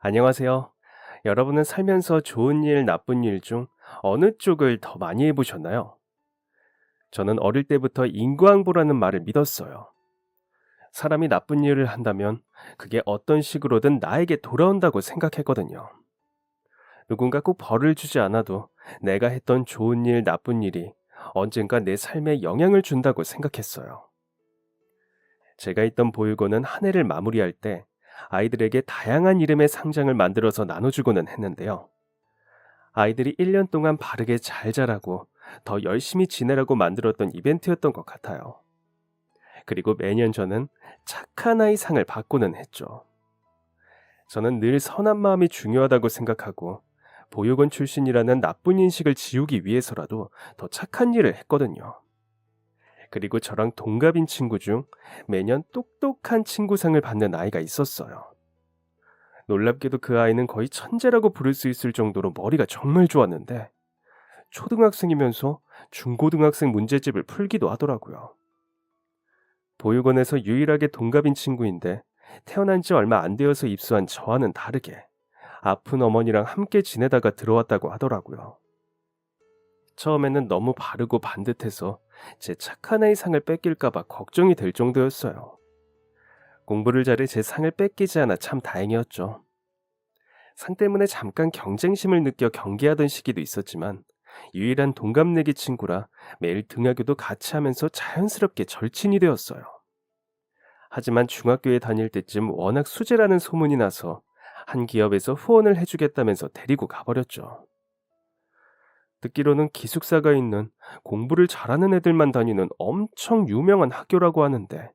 안녕하세요. 여러분은 살면서 좋은 일, 나쁜 일 중 어느 쪽을 더 많이 해보셨나요? 저는 어릴 때부터 인과응보라는 말을 믿었어요. 사람이 나쁜 일을 한다면 그게 어떤 식으로든 나에게 돌아온다고 생각했거든요. 누군가 꼭 벌을 주지 않아도 내가 했던 좋은 일, 나쁜 일이 언젠가 내 삶에 영향을 준다고 생각했어요. 제가 있던 보육원은 한 해를 마무리할 때 아이들에게 다양한 이름의 상장을 만들어서 나눠주고는 했는데요. 아이들이 1년 동안 바르게 잘 자라고 더 열심히 지내라고 만들었던 이벤트였던 것 같아요. 그리고 매년 저는 착한 아이 상을 받고는 했죠. 저는 늘 선한 마음이 중요하다고 생각하고 보육원 출신이라는 나쁜 인식을 지우기 위해서라도 더 착한 일을 했거든요. 그리고 저랑 동갑인 친구 중 매년 똑똑한 친구상을 받는 아이가 있었어요. 놀랍게도 그 아이는 거의 천재라고 부를 수 있을 정도로 머리가 정말 좋았는데 초등학생이면서 중고등학생 문제집을 풀기도 하더라고요. 보육원에서 유일하게 동갑인 친구인데 태어난 지 얼마 안 되어서 입수한 저와는 다르게 아픈 어머니랑 함께 지내다가 들어왔다고 하더라고요. 처음에는 너무 바르고 반듯해서 제 착한 아이 상을 뺏길까봐 걱정이 될 정도였어요. 공부를 잘해 제 상을 뺏기지 않아 참 다행이었죠. 상 때문에 잠깐 경쟁심을 느껴 경계하던 시기도 있었지만 유일한 동갑내기 친구라 매일 등하교도 같이 하면서 자연스럽게 절친이 되었어요. 하지만 중학교에 다닐 때쯤 워낙 수재라는 소문이 나서 한 기업에서 후원을 해주겠다면서 데리고 가버렸죠. 듣기로는 기숙사가 있는 공부를 잘하는 애들만 다니는 엄청 유명한 학교라고 하는데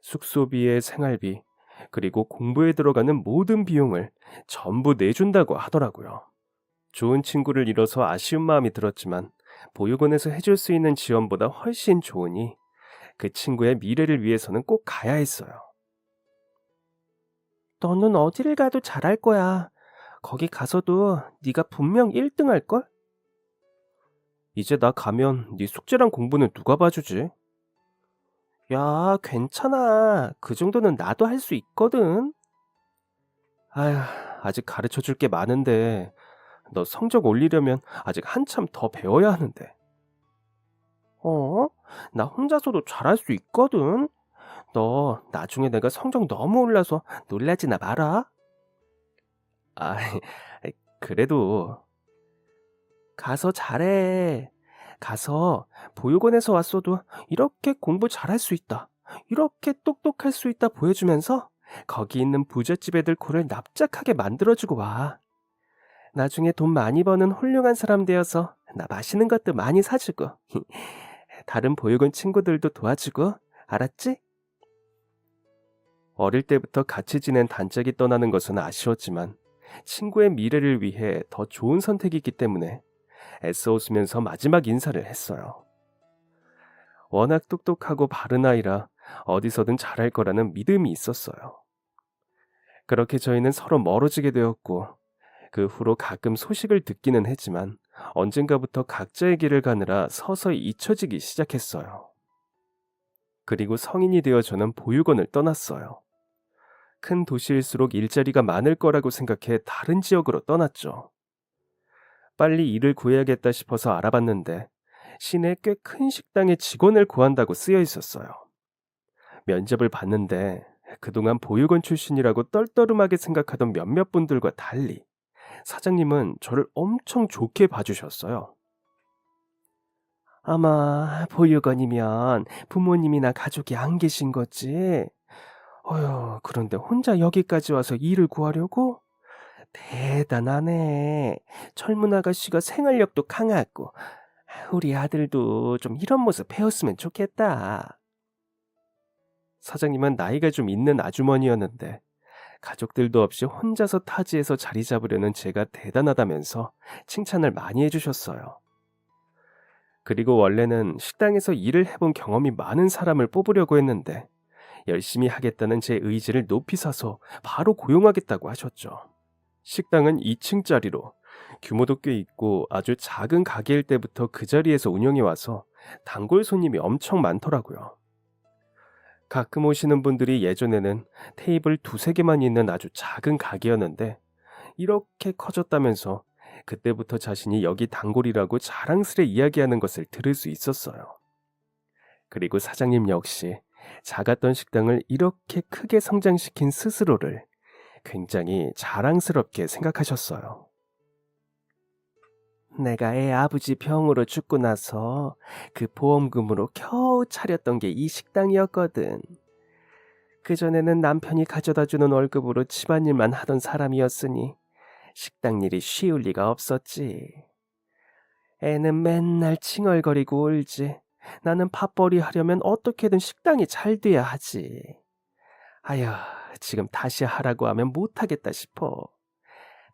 숙소비에 생활비, 그리고 공부에 들어가는 모든 비용을 전부 내준다고 하더라고요. 좋은 친구를 잃어서 아쉬운 마음이 들었지만 보육원에서 해줄 수 있는 지원보다 훨씬 좋으니 그 친구의 미래를 위해서는 꼭 가야 했어요. 너는 어디를 가도 잘할 거야. 거기 가서도 네가 분명 1등 할걸? 이제 나 가면 네 숙제랑 공부는 누가 봐주지? 야, 괜찮아. 그 정도는 나도 할 수 있거든. 아휴, 아직 가르쳐 줄 게 많은데 너 성적 올리려면 아직 한참 더 배워야 하는데. 어? 나 혼자서도 잘할 수 있거든. 너 나중에 내가 성적 너무 올라서 놀라지나 마라. 아, 그래도 가서 잘해. 가서 보육원에서 왔어도 이렇게 공부 잘할 수 있다. 이렇게 똑똑할 수 있다 보여주면서 거기 있는 부잣집 애들 코를 납작하게 만들어주고 와. 나중에 돈 많이 버는 훌륭한 사람 되어서 나 맛있는 것도 많이 사주고 다른 보육원 친구들도 도와주고 알았지? 어릴 때부터 같이 지낸 단짝이 떠나는 것은 아쉬웠지만 친구의 미래를 위해 더 좋은 선택이기 때문에 애써 웃으면서 마지막 인사를 했어요. 워낙 똑똑하고 바른 아이라 어디서든 잘할 거라는 믿음이 있었어요. 그렇게 저희는 서로 멀어지게 되었고 그 후로 가끔 소식을 듣기는 했지만 언젠가부터 각자의 길을 가느라 서서히 잊혀지기 시작했어요. 그리고 성인이 되어 저는 보육원을 떠났어요. 큰 도시일수록 일자리가 많을 거라고 생각해 다른 지역으로 떠났죠. 빨리 일을 구해야겠다 싶어서 알아봤는데 시내 꽤 큰 식당에 직원을 구한다고 쓰여 있었어요. 면접을 봤는데 그동안 보육원 출신이라고 떨떠름하게 생각하던 몇몇 분들과 달리 사장님은 저를 엄청 좋게 봐주셨어요. 아마 보육원이면 부모님이나 가족이 안 계신 거지. 어휴, 그런데 혼자 여기까지 와서 일을 구하려고? 대단하네. 젊은 아가씨가 생활력도 강하고 우리 아들도 좀 이런 모습 배웠으면 좋겠다. 사장님은 나이가 좀 있는 아주머니였는데 가족들도 없이 혼자서 타지에서 자리 잡으려는 제가 대단하다면서 칭찬을 많이 해주셨어요. 그리고 원래는 식당에서 일을 해본 경험이 많은 사람을 뽑으려고 했는데 열심히 하겠다는 제 의지를 높이 사서 바로 고용하겠다고 하셨죠. 식당은 2층짜리로 규모도 꽤 있고 아주 작은 가게일 때부터 그 자리에서 운영해 와서 단골 손님이 엄청 많더라고요. 가끔 오시는 분들이 예전에는 테이블 두세 개만 있는 아주 작은 가게였는데 이렇게 커졌다면서 그때부터 자신이 여기 단골이라고 자랑스레 이야기하는 것을 들을 수 있었어요. 그리고 사장님 역시 작았던 식당을 이렇게 크게 성장시킨 스스로를 굉장히 자랑스럽게 생각하셨어요. 내가 애 아버지 병으로 죽고 나서 그 보험금으로 겨우 차렸던 게 이 식당이었거든. 그전에는 남편이 가져다 주는 월급으로 집안일만 하던 사람이었으니 식당 일이 쉬울 리가 없었지. 애는 맨날 칭얼거리고 울지. 나는 밥벌이 하려면 어떻게든 식당이 잘 돼야 하지. 아휴, 지금 다시 하라고 하면 못하겠다 싶어.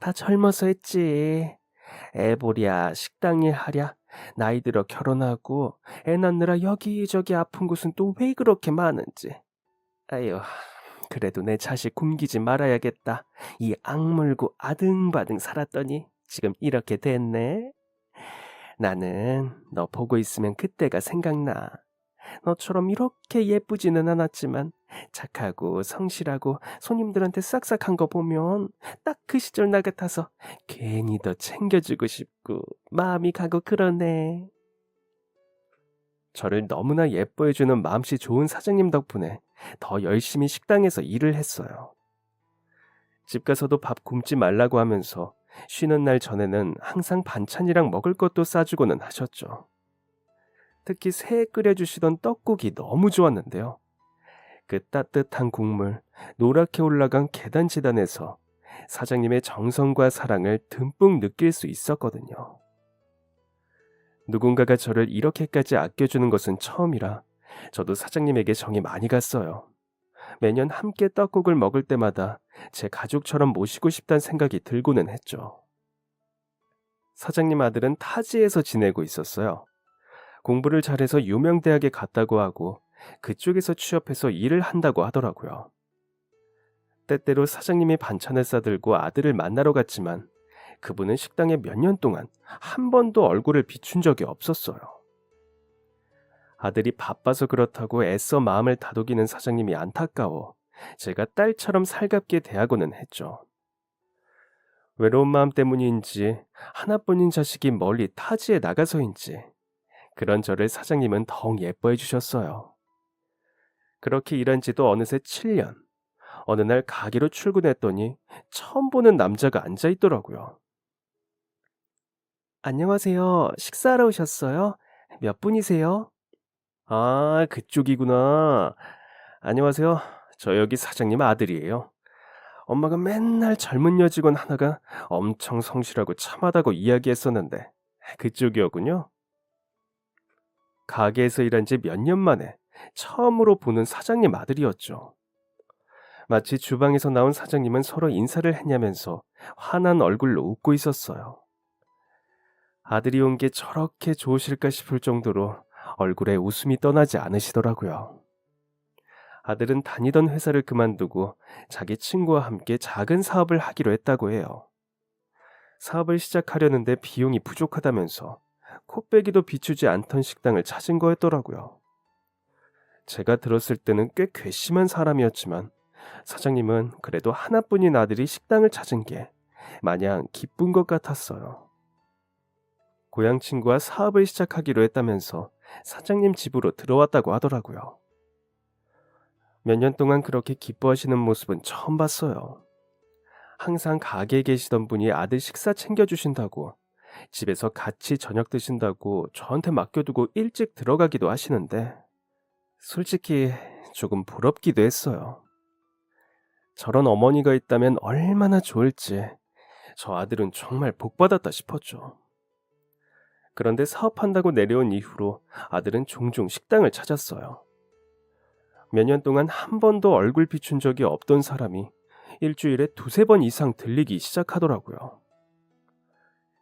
다 젊어서 했지. 애보랴, 식당 일 하랴, 나이 들어 결혼하고 애 낳느라 여기저기 아픈 곳은 또 왜 그렇게 많은지. 아휴, 그래도 내 자식 굶기지 말아야겠다. 이 악물고 아등바등 살았더니 지금 이렇게 됐네. 나는 너 보고 있으면 그때가 생각나. 너처럼 이렇게 예쁘지는 않았지만 착하고 성실하고 손님들한테 싹싹한 거 보면 딱 그 시절 나 같아서 괜히 더 챙겨주고 싶고 마음이 가고 그러네. 저를 너무나 예뻐해주는 마음씨 좋은 사장님 덕분에 더 열심히 식당에서 일을 했어요. 집 가서도 밥 굶지 말라고 하면서 쉬는 날 전에는 항상 반찬이랑 먹을 것도 싸주고는 하셨죠. 특히 새해 끓여주시던 떡국이 너무 좋았는데요. 그 따뜻한 국물, 노랗게 올라간 계단 지단에서 사장님의 정성과 사랑을 듬뿍 느낄 수 있었거든요. 누군가가 저를 이렇게까지 아껴주는 것은 처음이라 저도 사장님에게 정이 많이 갔어요. 매년 함께 떡국을 먹을 때마다 제 가족처럼 모시고 싶다는 생각이 들고는 했죠. 사장님 아들은 타지에서 지내고 있었어요. 공부를 잘해서 유명 대학에 갔다고 하고 그쪽에서 취업해서 일을 한다고 하더라고요. 때때로 사장님이 반찬을 싸들고 아들을 만나러 갔지만 그분은 식당에 몇 년 동안 한 번도 얼굴을 비춘 적이 없었어요. 아들이 바빠서 그렇다고 애써 마음을 다독이는 사장님이 안타까워 제가 딸처럼 살갑게 대하고는 했죠. 외로운 마음 때문인지 하나뿐인 자식이 멀리 타지에 나가서인지 그런 저를 사장님은 더욱 예뻐해 주셨어요. 그렇게 일한 지도 어느새 7년. 어느 날 가게로 출근했더니 처음 보는 남자가 앉아 있더라고요. 안녕하세요. 식사하러 오셨어요? 몇 분이세요? 아, 그쪽이구나. 안녕하세요. 저 여기 사장님 아들이에요. 엄마가 맨날 젊은 여직원 하나가 엄청 성실하고 참하다고 이야기했었는데 그쪽이었군요. 가게에서 일한 지 몇 년 만에 처음으로 보는 사장님 아들이었죠. 마치 주방에서 나온 사장님은 서로 인사를 했냐면서 환한 얼굴로 웃고 있었어요. 아들이 온 게 저렇게 좋으실까 싶을 정도로 얼굴에 웃음이 떠나지 않으시더라고요. 아들은 다니던 회사를 그만두고 자기 친구와 함께 작은 사업을 하기로 했다고 해요. 사업을 시작하려는데 비용이 부족하다면서 코빼기도 비추지 않던 식당을 찾은 거였더라고요. 제가 들었을 때는 꽤 괘씸한 사람이었지만 사장님은 그래도 하나뿐인 아들이 식당을 찾은 게 마냥 기쁜 것 같았어요. 고향 친구와 사업을 시작하기로 했다면서 사장님 집으로 들어왔다고 하더라고요. 몇 년 동안 그렇게 기뻐하시는 모습은 처음 봤어요. 항상 가게에 계시던 분이 아들 식사 챙겨주신다고 집에서 같이 저녁 드신다고 저한테 맡겨두고 일찍 들어가기도 하시는데 솔직히 조금 부럽기도 했어요. 저런 어머니가 있다면 얼마나 좋을지 저 아들은 정말 복받았다 싶었죠. 그런데 사업한다고 내려온 이후로 아들은 종종 식당을 찾았어요. 몇 년 동안 한 번도 얼굴 비춘 적이 없던 사람이 일주일에 두세 번 이상 들리기 시작하더라고요.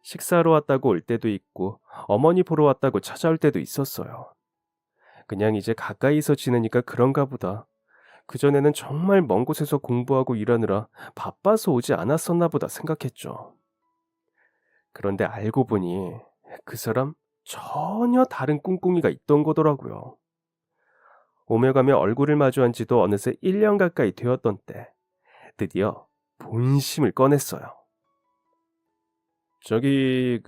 식사하러 왔다고 올 때도 있고 어머니 보러 왔다고 찾아올 때도 있었어요. 그냥 이제 가까이서 지내니까 그런가 보다. 그전에는 정말 먼 곳에서 공부하고 일하느라 바빠서 오지 않았었나 보다 생각했죠. 그런데 알고 보니 그 사람 전혀 다른 꿍꿍이가 있던 거더라고요. 오며 가며 얼굴을 마주한 지도 어느새 1년 가까이 되었던 때 드디어 본심을 꺼냈어요. 저기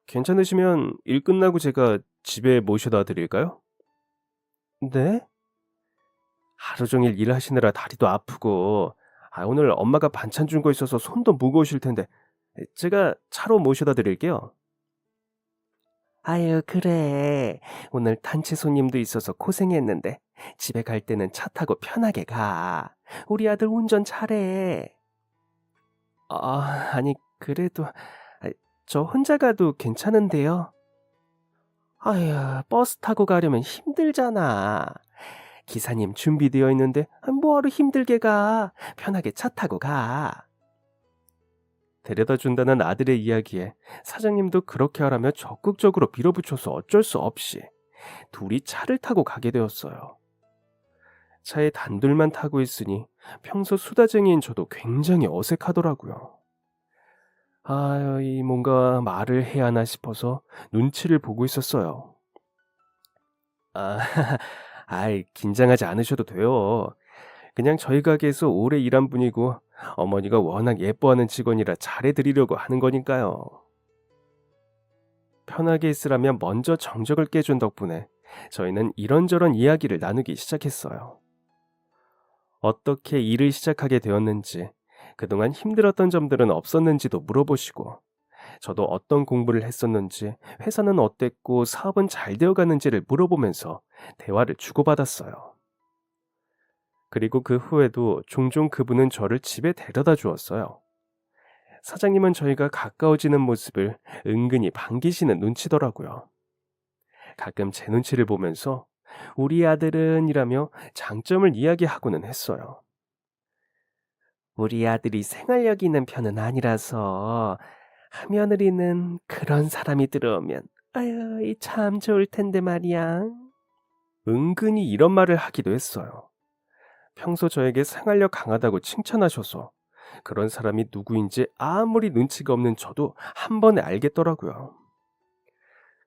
괜찮으시면 일 끝나고 제가 집에 모셔다 드릴까요? 네? 하루 종일 일하시느라 다리도 아프고 오늘 엄마가 반찬 준 거 있어서 손도 무거우실 텐데 제가 차로 모셔다 드릴게요. 아유, 그래. 오늘 단체 손님도 있어서 고생했는데 집에 갈 때는 차 타고 편하게 가. 우리 아들 운전 잘해. 아니, 그래도 저 혼자 가도 괜찮은데요. 아휴, 버스 타고 가려면 힘들잖아. 기사님 준비되어 있는데 뭐하러 힘들게 가. 편하게 차 타고 가. 데려다 준다는 아들의 이야기에 사장님도 그렇게 하라며 적극적으로 밀어붙여서 어쩔 수 없이 둘이 차를 타고 가게 되었어요. 차에 단둘만 타고 있으니 평소 수다쟁이인 저도 굉장히 어색하더라고요. 이 뭔가 말을 해야 하나 싶어서 눈치를 보고 있었어요. 아, 긴장하지 않으셔도 돼요. 그냥 저희 가게에서 오래 일한 분이고 어머니가 워낙 예뻐하는 직원이라 잘해드리려고 하는 거니까요. 편하게 있으라면 먼저 정적을 깨준 덕분에 저희는 이런저런 이야기를 나누기 시작했어요. 어떻게 일을 시작하게 되었는지, 그동안 힘들었던 점들은 없었는지도 물어보시고, 저도 어떤 공부를 했었는지, 회사는 어땠고 사업은 잘 되어가는지를 물어보면서 대화를 주고받았어요. 그리고 그 후에도 종종 그분은 저를 집에 데려다 주었어요. 사장님은 저희가 가까워지는 모습을 은근히 반기시는 눈치더라고요. 가끔 제 눈치를 보면서 우리 아들은 이라며 장점을 이야기하고는 했어요. 우리 아들이 생활력 있는 편은 아니라서 하며느리는 그런 사람이 들어오면 아유, 참 좋을 텐데 말이야. 은근히 이런 말을 하기도 했어요. 평소 저에게 생활력 강하다고 칭찬하셔서 그런 사람이 누구인지 아무리 눈치가 없는 저도 한 번에 알겠더라고요.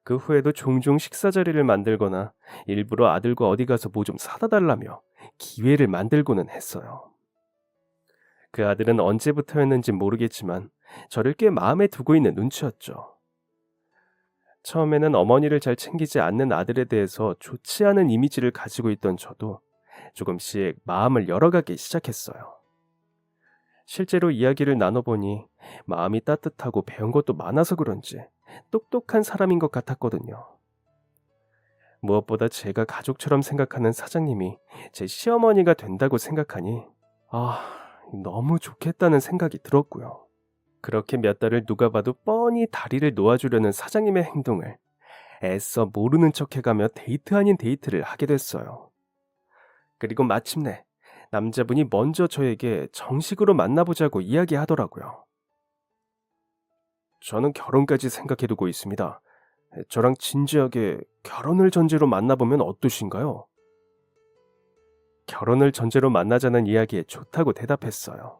그 후에도 종종 식사 자리를 만들거나 일부러 아들과 어디 가서 뭐 좀 사다 달라며 기회를 만들고는 했어요. 그 아들은 언제부터였는지 모르겠지만 저를 꽤 마음에 두고 있는 눈치였죠. 처음에는 어머니를 잘 챙기지 않는 아들에 대해서 좋지 않은 이미지를 가지고 있던 저도 조금씩 마음을 열어가기 시작했어요. 실제로 이야기를 나눠보니 마음이 따뜻하고 배운 것도 많아서 그런지 똑똑한 사람인 것 같았거든요. 무엇보다 제가 가족처럼 생각하는 사장님이 제 시어머니가 된다고 생각하니 너무 좋겠다는 생각이 들었고요. 그렇게 몇 달을 누가 봐도 뻔히 다리를 놓아주려는 사장님의 행동을 애써 모르는 척해가며 데이트 아닌 데이트를 하게 됐어요. 그리고 마침내 남자분이 먼저 저에게 정식으로 만나보자고 이야기하더라고요. 저는 결혼까지 생각해두고 있습니다. 저랑 진지하게 결혼을 전제로 만나보면 어떠신가요? 결혼을 전제로 만나자는 이야기에 좋다고 대답했어요.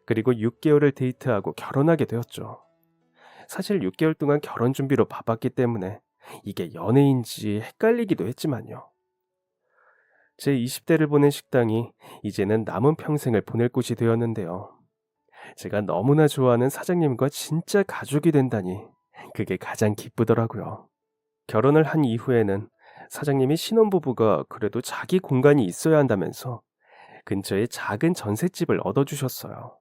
그리고 6개월을 데이트하고 결혼하게 되었죠. 사실 6개월 동안 결혼 준비로 바빴기 때문에 이게 연애인지 헷갈리기도 했지만요. 제 20대를 보낸 식당이 이제는 남은 평생을 보낼 곳이 되었는데요. 제가 너무나 좋아하는 사장님과 진짜 가족이 된다니 그게 가장 기쁘더라고요. 결혼을 한 이후에는 사장님이 신혼부부가 그래도 자기 공간이 있어야 한다면서 근처에 작은 전셋집을 얻어주셨어요.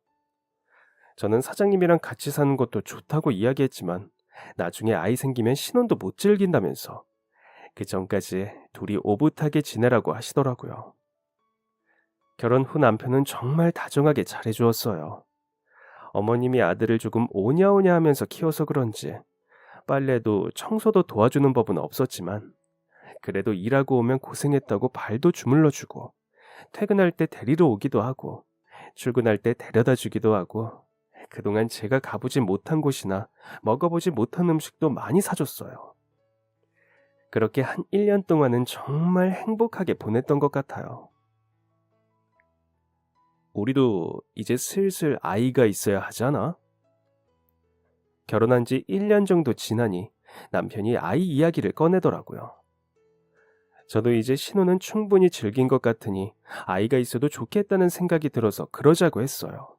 저는 사장님이랑 같이 사는 것도 좋다고 이야기했지만 나중에 아이 생기면 신혼도 못 즐긴다면서 그 전까지 둘이 오붓하게 지내라고 하시더라고요. 결혼 후 남편은 정말 다정하게 잘해주었어요. 어머님이 아들을 조금 오냐오냐 하면서 키워서 그런지 빨래도 청소도 도와주는 법은 없었지만 그래도 일하고 오면 고생했다고 발도 주물러주고 퇴근할 때 데리러 오기도 하고 출근할 때 데려다 주기도 하고 그동안 제가 가보지 못한 곳이나 먹어보지 못한 음식도 많이 사줬어요. 그렇게 한 1년 동안은 정말 행복하게 보냈던 것 같아요. 우리도 이제 슬슬 아이가 있어야 하지 않아? 결혼한 지 1년 정도 지나니 남편이 아이 이야기를 꺼내더라고요. 저도 이제 신혼은 충분히 즐긴 것 같으니 아이가 있어도 좋겠다는 생각이 들어서 그러자고 했어요.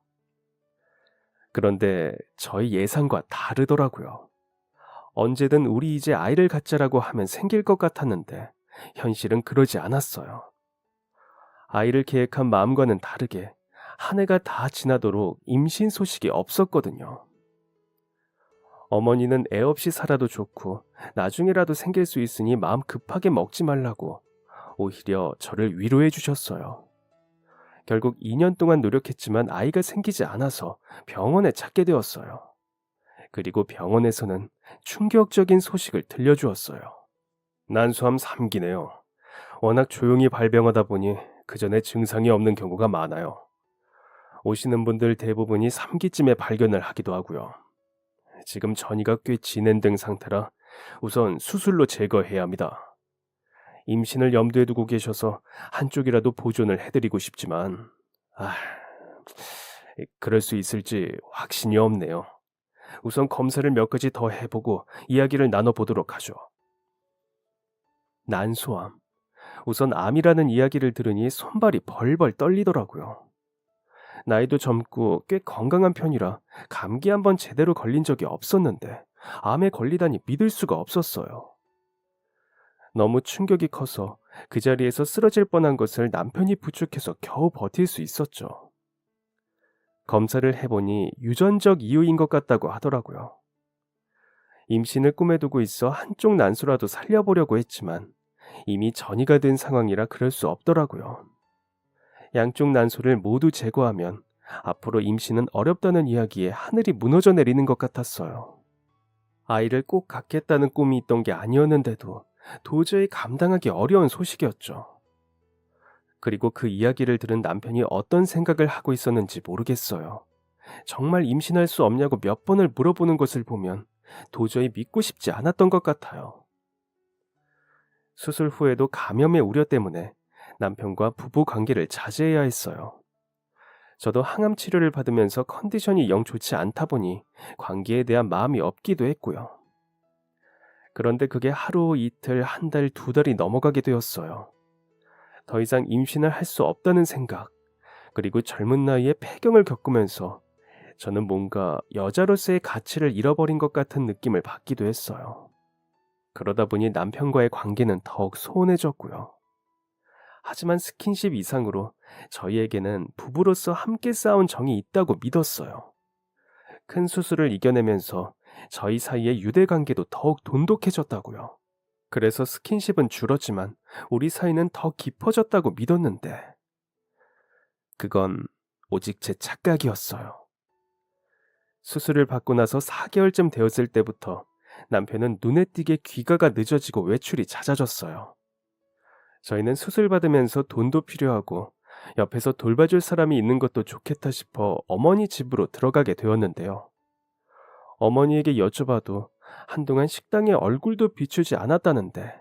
그런데 저희 예상과 다르더라고요. 언제든 우리 이제 아이를 갖자라고 하면 생길 것 같았는데 현실은 그러지 않았어요. 아이를 계획한 마음과는 다르게 한 해가 다 지나도록 임신 소식이 없었거든요. 어머니는 애 없이 살아도 좋고 나중에라도 생길 수 있으니 마음 급하게 먹지 말라고 오히려 저를 위로해 주셨어요. 결국 2년 동안 노력했지만 아이가 생기지 않아서 병원에 찾게 되었어요. 그리고 병원에서는 충격적인 소식을 들려주었어요. 난소암 3기네요. 워낙 조용히 발병하다 보니 그 전에 증상이 없는 경우가 많아요. 오시는 분들 대부분이 3기쯤에 발견을 하기도 하고요. 지금 전이가 꽤 진행된 상태라 우선 수술로 제거해야 합니다. 임신을 염두에 두고 계셔서 한쪽이라도 보존을 해드리고 싶지만 그럴 수 있을지 확신이 없네요. 우선 검사를 몇 가지 더 해보고 이야기를 나눠보도록 하죠. 난소암. 우선 암이라는 이야기를 들으니 손발이 벌벌 떨리더라고요. 나이도 젊고 꽤 건강한 편이라 감기 한번 제대로 걸린 적이 없었는데 암에 걸리다니 믿을 수가 없었어요. 너무 충격이 커서 그 자리에서 쓰러질 뻔한 것을 남편이 부축해서 겨우 버틸 수 있었죠. 검사를 해보니 유전적 이유인 것 같다고 하더라고요. 임신을 꿈에 두고 있어 한쪽 난소라도 살려보려고 했지만 이미 전이가 된 상황이라 그럴 수 없더라고요. 양쪽 난소를 모두 제거하면 앞으로 임신은 어렵다는 이야기에 하늘이 무너져 내리는 것 같았어요. 아이를 꼭 갖겠다는 꿈이 있던 게 아니었는데도 도저히 감당하기 어려운 소식이었죠. 그리고 그 이야기를 들은 남편이 어떤 생각을 하고 있었는지 모르겠어요. 정말 임신할 수 없냐고 몇 번을 물어보는 것을 보면 도저히 믿고 싶지 않았던 것 같아요. 수술 후에도 감염의 우려 때문에 남편과 부부 관계를 자제해야 했어요. 저도 항암 치료를 받으면서 컨디션이 영 좋지 않다 보니 관계에 대한 마음이 없기도 했고요. 그런데 그게 하루, 이틀, 한 달, 두 달이 넘어가게 되었어요. 더 이상 임신을 할 수 없다는 생각, 그리고 젊은 나이에 폐경을 겪으면서 저는 뭔가 여자로서의 가치를 잃어버린 것 같은 느낌을 받기도 했어요. 그러다 보니 남편과의 관계는 더욱 소원해졌고요. 하지만 스킨십 이상으로 저희에게는 부부로서 함께 쌓은 정이 있다고 믿었어요. 큰 수술을 이겨내면서 저희 사이의 유대관계도 더욱 돈독해졌다고요. 그래서 스킨십은 줄었지만 우리 사이는 더 깊어졌다고 믿었는데 그건 오직 제 착각이었어요. 수술을 받고 나서 4개월쯤 되었을 때부터 남편은 눈에 띄게 귀가가 늦어지고 외출이 잦아졌어요. 저희는 수술 받으면서 돈도 필요하고 옆에서 돌봐줄 사람이 있는 것도 좋겠다 싶어 어머니 집으로 들어가게 되었는데요. 어머니에게 여쭤봐도 한동안 식당에 얼굴도 비추지 않았다는데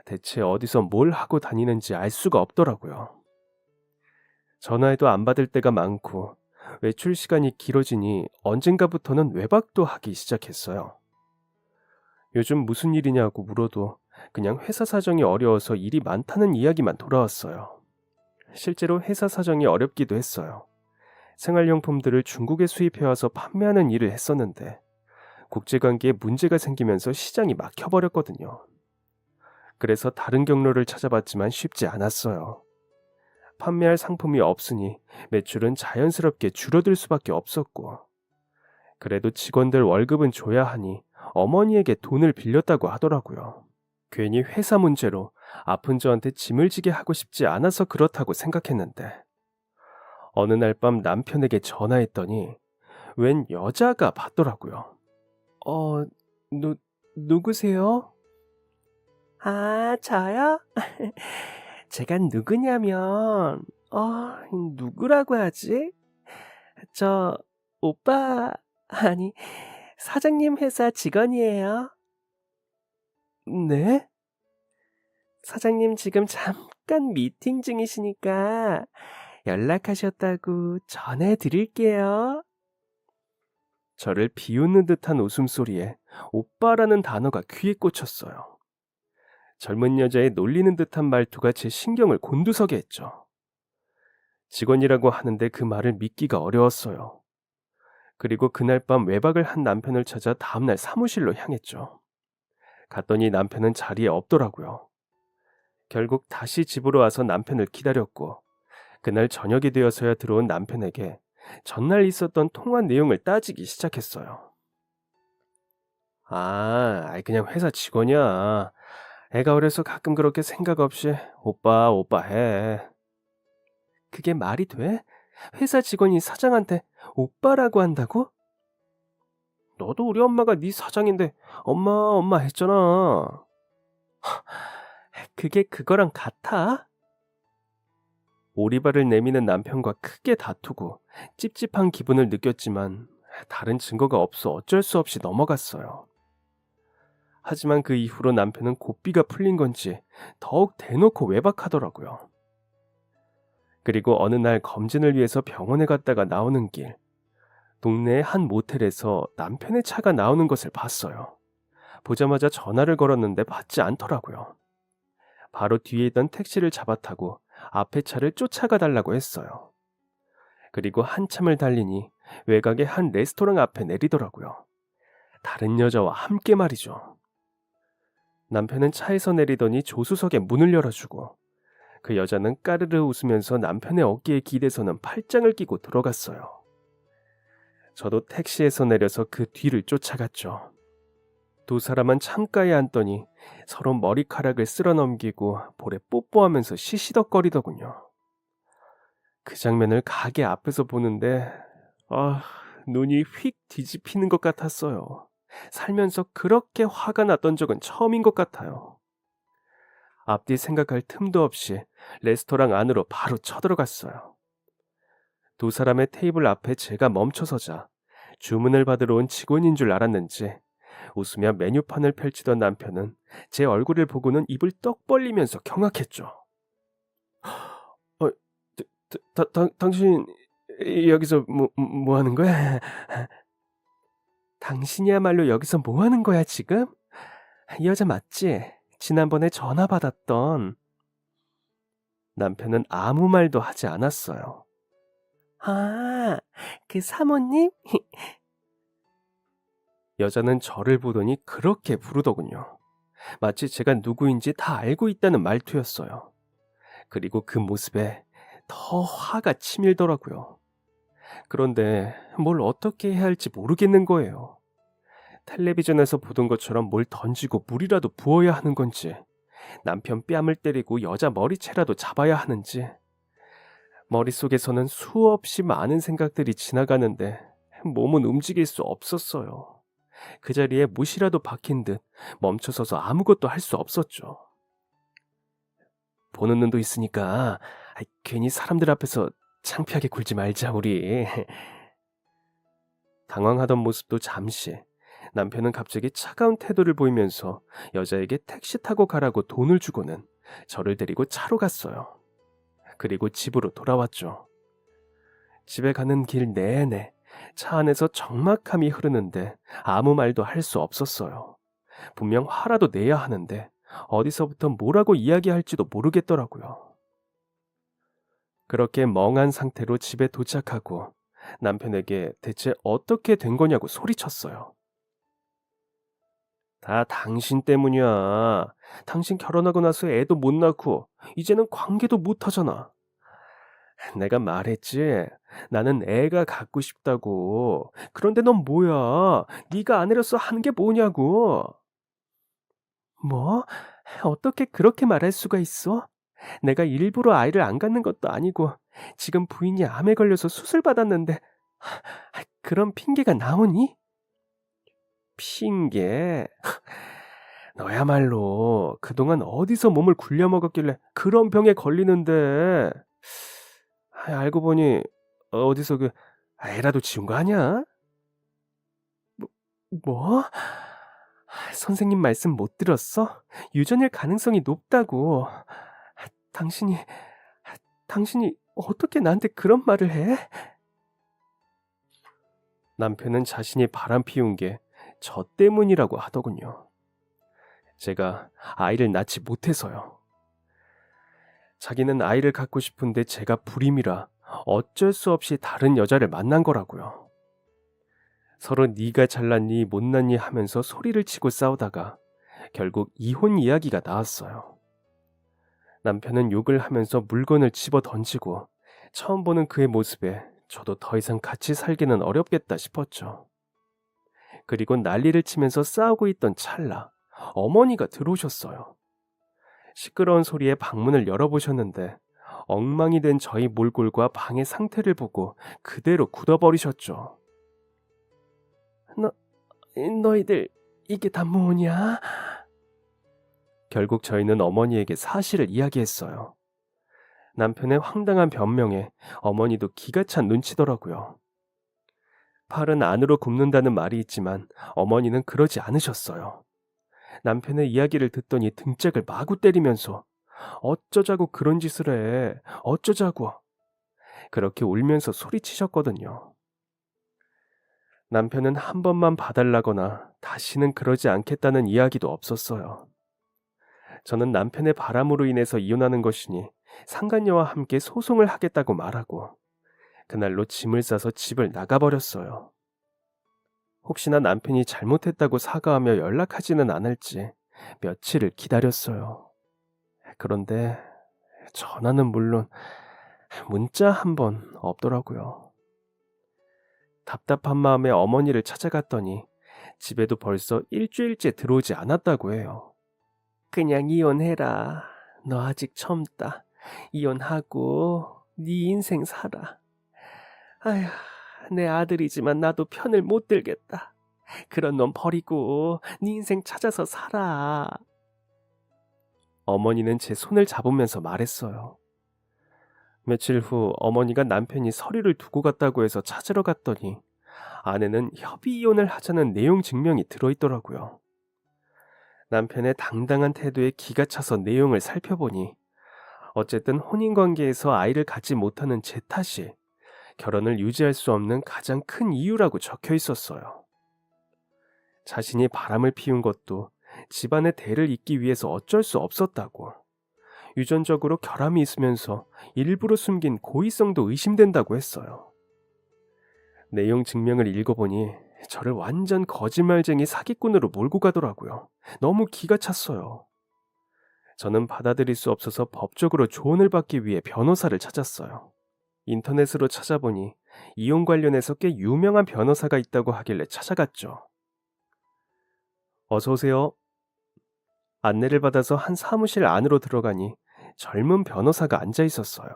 대체 어디서 뭘 하고 다니는지 알 수가 없더라고요. 전화해도 안 받을 때가 많고 외출 시간이 길어지니 언젠가부터는 외박도 하기 시작했어요. 요즘 무슨 일이냐고 물어도 그냥 회사 사정이 어려워서 일이 많다는 이야기만 돌아왔어요. 실제로 회사 사정이 어렵기도 했어요. 생활용품들을 중국에 수입해와서 판매하는 일을 했었는데 국제관계에 문제가 생기면서 시장이 막혀버렸거든요. 그래서 다른 경로를 찾아봤지만 쉽지 않았어요. 판매할 상품이 없으니 매출은 자연스럽게 줄어들 수밖에 없었고 그래도 직원들 월급은 줘야 하니 어머니에게 돈을 빌렸다고 하더라고요. 괜히 회사 문제로 아픈 저한테 짐을 지게 하고 싶지 않아서 그렇다고 생각했는데 어느 날 밤 남편에게 전화했더니 웬 여자가 받더라고요. 누구세요? 아, 저요? 제가 누구냐면, 누구라고 하지? 저, 오빠, 아니, 사장님 회사 직원이에요. 네? 사장님 지금 잠깐 미팅 중이시니까 연락하셨다고 전해드릴게요. 저를 비웃는 듯한 웃음소리에 오빠라는 단어가 귀에 꽂혔어요. 젊은 여자의 놀리는 듯한 말투가 제 신경을 곤두서게 했죠. 직원이라고 하는데 그 말을 믿기가 어려웠어요. 그리고 그날 밤 외박을 한 남편을 찾아 다음날 사무실로 향했죠. 갔더니 남편은 자리에 없더라고요. 결국 다시 집으로 와서 남편을 기다렸고, 그날 저녁이 되어서야 들어온 남편에게 전날 있었던 통화 내용을 따지기 시작했어요. 그냥 회사 직원이야. 애가 어려서 가끔 그렇게 생각 없이 오빠, 오빠 해. 그게 말이 돼? 회사 직원이 사장한테 오빠라고 한다고? 너도 우리 엄마가 네 사장인데 엄마, 엄마 했잖아. 그게 그거랑 같아? 오리발을 내미는 남편과 크게 다투고 찝찝한 기분을 느꼈지만 다른 증거가 없어 어쩔 수 없이 넘어갔어요. 하지만 그 이후로 남편은 고삐가 풀린 건지 더욱 대놓고 외박하더라고요. 그리고 어느 날 검진을 위해서 병원에 갔다가 나오는 길, 동네의 한 모텔에서 남편의 차가 나오는 것을 봤어요. 보자마자 전화를 걸었는데 받지 않더라고요. 바로 뒤에 있던 택시를 잡아타고 앞에 차를 쫓아가 달라고 했어요. 그리고 한참을 달리니 외곽의 한 레스토랑 앞에 내리더라고요. 다른 여자와 함께 말이죠. 남편은 차에서 내리더니 조수석에 문을 열어주고, 그 여자는 까르르 웃으면서 남편의 어깨에 기대서는 팔짱을 끼고 들어갔어요. 저도 택시에서 내려서 그 뒤를 쫓아갔죠. 두 사람은 창가에 앉더니 서로 머리카락을 쓸어넘기고 볼에 뽀뽀하면서 시시덕거리더군요. 그 장면을 가게 앞에서 보는데 눈이 휙 뒤집히는 것 같았어요. 살면서 그렇게 화가 났던 적은 처음인 것 같아요. 앞뒤 생각할 틈도 없이 레스토랑 안으로 바로 쳐들어갔어요. 두 사람의 테이블 앞에 제가 멈춰서자 주문을 받으러 온 직원인 줄 알았는지 웃으며 메뉴판을 펼치던 남편은 제 얼굴을 보고는 입을 떡 벌리면서 경악했죠. 당신 여기서 뭐 하는 거야? 당신이야말로 여기서 뭐 하는 거야 지금? 이 여자 맞지? 지난번에 전화 받았던. 남편은 아무 말도 하지 않았어요. 그 사모님? 여자는 저를 보더니 그렇게 부르더군요. 마치 제가 누구인지 다 알고 있다는 말투였어요. 그리고 그 모습에 더 화가 치밀더라고요. 그런데 뭘 어떻게 해야 할지 모르겠는 거예요. 텔레비전에서 보던 것처럼 뭘 던지고 물이라도 부어야 하는 건지, 남편 뺨을 때리고 여자 머리채라도 잡아야 하는지, 머릿속에서는 수없이 많은 생각들이 지나가는데 몸은 움직일 수 없었어요. 그 자리에 못이라도 박힌 듯 멈춰서서 아무것도 할 수 없었죠. 보는 눈도 있으니까 괜히 사람들 앞에서 창피하게 굴지 말자 우리. 당황하던 모습도 잠시, 남편은 갑자기 차가운 태도를 보이면서 여자에게 택시 타고 가라고 돈을 주고는 저를 데리고 차로 갔어요. 그리고 집으로 돌아왔죠. 집에 가는 길 내내 차 안에서 적막함이 흐르는데 아무 말도 할 수 없었어요. 분명 화라도 내야 하는데 어디서부터 뭐라고 이야기할지도 모르겠더라고요. 그렇게 멍한 상태로 집에 도착하고 남편에게 대체 어떻게 된 거냐고 소리쳤어요. 다 당신 때문이야. 당신 결혼하고 나서 애도 못 낳고 이제는 관계도 못 하잖아. 내가 말했지. 나는 애가 갖고 싶다고. 그런데 넌 뭐야? 네가 아내로서 하는 게 뭐냐고. 뭐? 어떻게 그렇게 말할 수가 있어? 내가 일부러 아이를 안 갖는 것도 아니고 지금 부인이 암에 걸려서 수술 받았는데 그런 핑계가 나오니? 핑계? 너야말로 그동안 어디서 몸을 굴려먹었길래 그런 병에 걸리는데. 알고 보니 어디서 애라도 지운 거 아니야? 뭐? 선생님 말씀 못 들었어? 유전일 가능성이 높다고. 당신이 당신이 어떻게 나한테 그런 말을 해? 남편은 자신이 바람 피운 게 저 때문이라고 하더군요. 제가 아이를 낳지 못해서요. 자기는 아이를 갖고 싶은데 제가 불임이라 어쩔 수 없이 다른 여자를 만난 거라고요. 서로 네가 잘났니 못났니 하면서 소리를 치고 싸우다가 결국 이혼 이야기가 나왔어요. 남편은 욕을 하면서 물건을 집어 던지고 처음 보는 그의 모습에 저도 더 이상 같이 살기는 어렵겠다 싶었죠. 그리고 난리를 치면서 싸우고 있던 찰나 어머니가 들어오셨어요. 시끄러운 소리에 방문을 열어보셨는데 엉망이 된 저희 몰골과 방의 상태를 보고 그대로 굳어버리셨죠. 너, 너희들 이게 다 뭐냐? 결국 저희는 어머니에게 사실을 이야기했어요. 남편의 황당한 변명에 어머니도 기가 찬 눈치더라고요. 팔은 안으로 굽는다는 말이 있지만 어머니는 그러지 않으셨어요. 남편의 이야기를 듣더니 등짝을 마구 때리면서 어쩌자고 그런 짓을 해. 어쩌자고. 그렇게 울면서 소리치셨거든요. 남편은 한 번만 봐달라거나 다시는 그러지 않겠다는 이야기도 없었어요. 저는 남편의 바람으로 인해서 이혼하는 것이니 상간녀와 함께 소송을 하겠다고 말하고 그날로 짐을 싸서 집을 나가버렸어요. 혹시나 남편이 잘못했다고 사과하며 연락하지는 않을지 며칠을 기다렸어요. 그런데 전화는 물론 문자 한 번 없더라고요. 답답한 마음에 어머니를 찾아갔더니 집에도 벌써 일주일째 들어오지 않았다고 해요. 그냥 이혼해라. 너 아직 젊다. 이혼하고 네 인생 살아. 아휴, 내 아들이지만 나도 편을 못 들겠다. 그런 놈 버리고 네 인생 찾아서 살아. 어머니는 제 손을 잡으면서 말했어요. 며칠 후 어머니가 남편이 서류를 두고 갔다고 해서 찾으러 갔더니 안에는 협의 이혼을 하자는 내용 증명이 들어있더라고요. 남편의 당당한 태도에 기가 차서 내용을 살펴보니 어쨌든 혼인관계에서 아이를 갖지 못하는 제 탓이 결혼을 유지할 수 없는 가장 큰 이유라고 적혀 있었어요. 자신이 바람을 피운 것도 집안의 대를 잇기 위해서 어쩔 수 없었다고, 유전적으로 결함이 있으면서 일부러 숨긴 고의성도 의심된다고 했어요. 내용 증명을 읽어보니 저를 완전 거짓말쟁이 사기꾼으로 몰고 가더라고요. 너무 기가 찼어요. 저는 받아들일 수 없어서 법적으로 조언을 받기 위해 변호사를 찾았어요. 인터넷으로 찾아보니 이혼 관련해서 꽤 유명한 변호사가 있다고 하길래 찾아갔죠. 어서 오세요. 안내를 받아서 한 사무실 안으로 들어가니 젊은 변호사가 앉아 있었어요.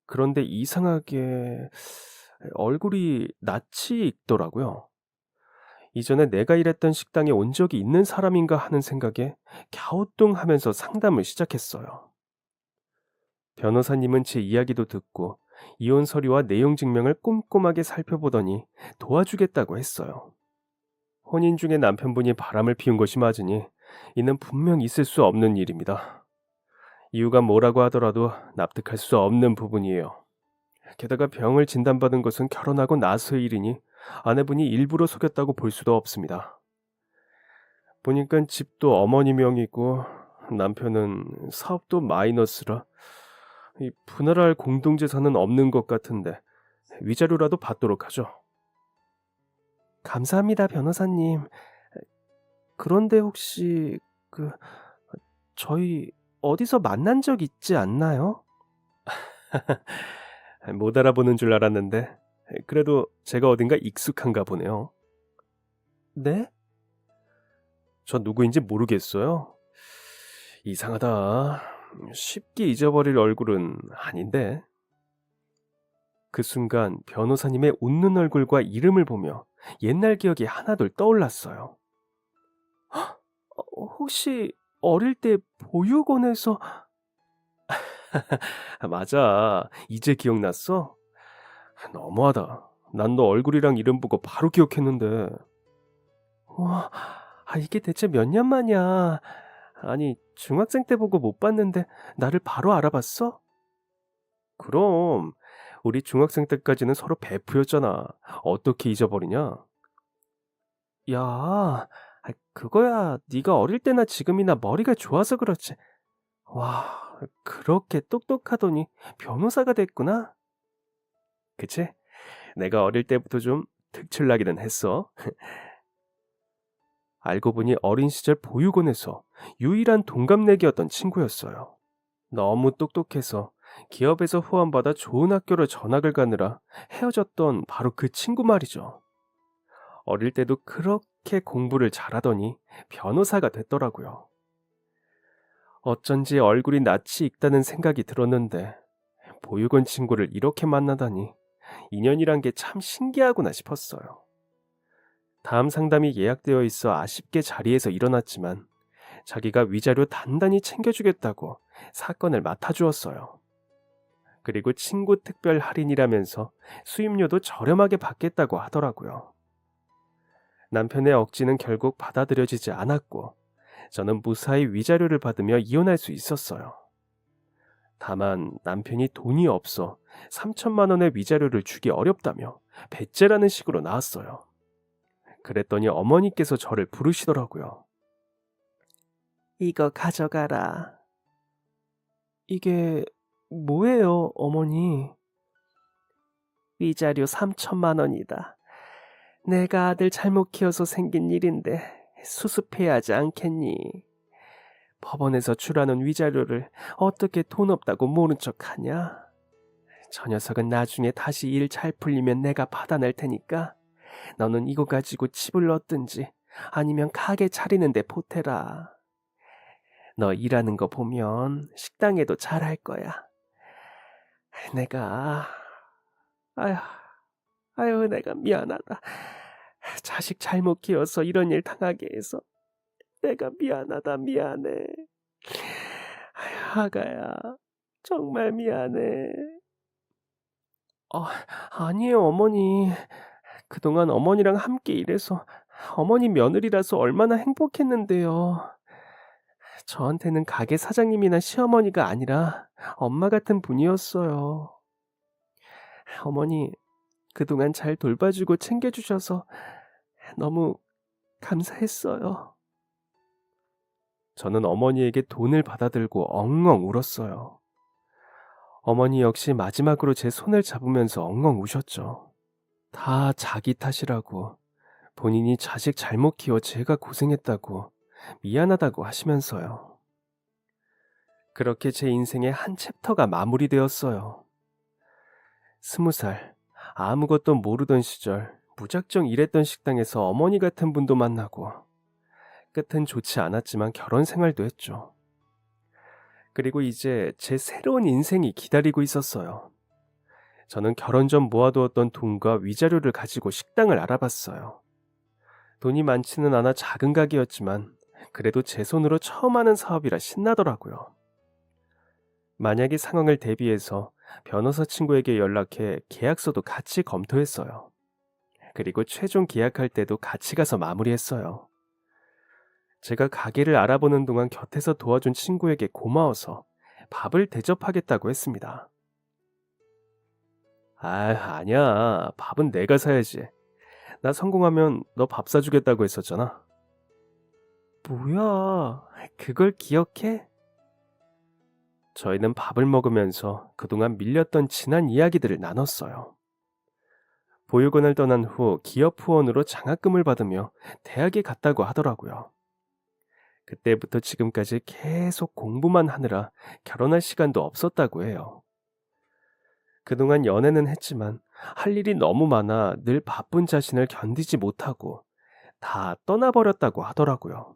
그런데 이상하게 얼굴이 낯이 익더라고요. 이전에 내가 일했던 식당에 온 적이 있는 사람인가 하는 생각에 갸우뚱하면서 상담을 시작했어요. 변호사님은 제 이야기도 듣고 이혼 서류와 내용 증명을 꼼꼼하게 살펴보더니 도와주겠다고 했어요. 혼인 중에 남편분이 바람을 피운 것이 맞으니 이는 분명 있을 수 없는 일입니다. 이유가 뭐라고 하더라도 납득할 수 없는 부분이에요. 게다가 병을 진단받은 것은 결혼하고 나서의 일이니 아내분이 일부러 속였다고 볼 수도 없습니다. 보니까 집도 어머니 명이고 남편은 사업도 마이너스라 이 분할할 공동재산은 없는 것 같은데 위자료라도 받도록 하죠. 감사합니다, 변호사님. 그런데 혹시 저희 어디서 만난 적 있지 않나요? 못 알아보는 줄 알았는데 그래도 제가 어딘가 익숙한가 보네요. 네? 저 누구인지 모르겠어요. 이상하다. 쉽게 잊어버릴 얼굴은 아닌데. 그 순간 변호사님의 웃는 얼굴과 이름을 보며 옛날 기억이 하나둘 떠올랐어요. 혹시 어릴 때 보육원에서... 맞아. 이제 기억났어? 너무하다. 난 너 얼굴이랑 이름 보고 바로 기억했는데. 와, 이게 대체 몇 년 만이야. 아니, 중학생 때 보고 못 봤는데 나를 바로 알아봤어? 그럼 우리 중학생 때까지는 서로 베프였잖아. 어떻게 잊어버리냐? 야, 그거야 네가 어릴 때나 지금이나 머리가 좋아서 그렇지. 와, 그렇게 똑똑하더니 변호사가 됐구나. 그치? 내가 어릴 때부터 좀 특출나기는 했어. 알고 보니 어린 시절 보육원에서 유일한 동갑내기였던 친구였어요. 너무 똑똑해서 기업에서 후원받아 좋은 학교로 전학을 가느라 헤어졌던 바로 그 친구 말이죠. 어릴 때도 그렇게 공부를 잘하더니 변호사가 됐더라고요. 어쩐지 얼굴이 낯이 익다는 생각이 들었는데 보육원 친구를 이렇게 만나다니 인연이란 게 참 신기하구나 싶었어요. 다음 상담이 예약되어 있어 아쉽게 자리에서 일어났지만 자기가 위자료 단단히 챙겨주겠다고 사건을 맡아주었어요. 그리고 친구 특별 할인이라면서 수임료도 저렴하게 받겠다고 하더라고요. 남편의 억지는 결국 받아들여지지 않았고 저는 무사히 위자료를 받으며 이혼할 수 있었어요. 다만 남편이 돈이 없어 3천만 원의 위자료를 주기 어렵다며 배째라는 식으로 나왔어요. 그랬더니 어머니께서 저를 부르시더라고요. 이거 가져가라. 이게 뭐예요, 어머니? 위자료 3천만 원이다. 내가 아들 잘못 키워서 생긴 일인데 수습해야 하지 않겠니? 법원에서 출하는 위자료를 어떻게 돈 없다고 모른 척하냐? 저 녀석은 나중에 다시 일 잘 풀리면 내가 받아낼 테니까 너는 이거 가지고 집을 얻든지 아니면 가게 차리는 데 보태라. 너 일하는 거 보면 식당에도 잘할 거야. 내가 아휴, 내가 미안하다. 자식 잘못 키워서 이런 일 당하게 해서 내가 미안하다, 미안해. 아가야, 정말 미안해. 아니에요, 어머니. 그동안 어머니랑 함께 일해서 어머니 며느리라서 얼마나 행복했는데요. 저한테는 가게 사장님이나 시어머니가 아니라 엄마 같은 분이었어요. 어머니, 그동안 잘 돌봐주고 챙겨주셔서 너무 감사했어요. 저는 어머니에게 돈을 받아들고 엉엉 울었어요. 어머니 역시 마지막으로 제 손을 잡으면서 엉엉 우셨죠. 다 자기 탓이라고, 본인이 자식 잘못 키워 제가 고생했다고, 미안하다고 하시면서요. 그렇게 제 인생의 한 챕터가 마무리되었어요. 20살, 아무것도 모르던 시절 무작정 일했던 식당에서 어머니 같은 분도 만나고 끝은 좋지 않았지만 결혼 생활도 했죠. 그리고 이제 제 새로운 인생이 기다리고 있었어요. 저는 결혼 전 모아두었던 돈과 위자료를 가지고 식당을 알아봤어요. 돈이 많지는 않아 작은 가게였지만 그래도 제 손으로 처음 하는 사업이라 신나더라고요. 만약의 상황을 대비해서 변호사 친구에게 연락해 계약서도 같이 검토했어요. 그리고 최종 계약할 때도 같이 가서 마무리했어요. 제가 가게를 알아보는 동안 곁에서 도와준 친구에게 고마워서 밥을 대접하겠다고 했습니다. 아니야. 밥은 내가 사야지. 나 성공하면 너 밥 사주겠다고 했었잖아. 뭐야, 그걸 기억해? 저희는 밥을 먹으면서 그동안 밀렸던 지난 이야기들을 나눴어요. 보육원을 떠난 후 기업 후원으로 장학금을 받으며 대학에 갔다고 하더라고요. 그때부터 지금까지 계속 공부만 하느라 결혼할 시간도 없었다고 해요. 그동안 연애는 했지만 할 일이 너무 많아 늘 바쁜 자신을 견디지 못하고 다 떠나버렸다고 하더라고요.